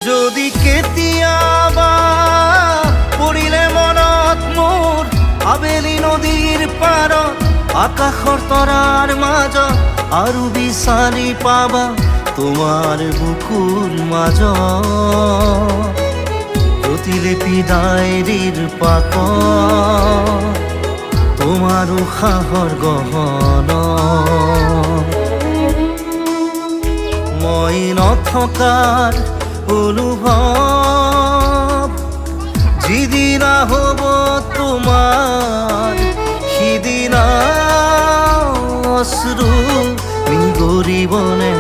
যদি কেতিয়াবা পৰিলে মনত মোৰ আবেলি নদীৰ পাৰত আকাশৰ তৰাৰ মাজত আৰু বিচাৰি পাবা তোমাৰ বুকুৰ মাজত প্ৰতিলিপি ডায়েৰীৰ পাকত তোমাৰ উশাহৰ গহনা মই নথকাৰ অনুভৱ যিদিনা হ'ব তোমাৰ সিদিনা অশ্ৰু নিগৰিব নে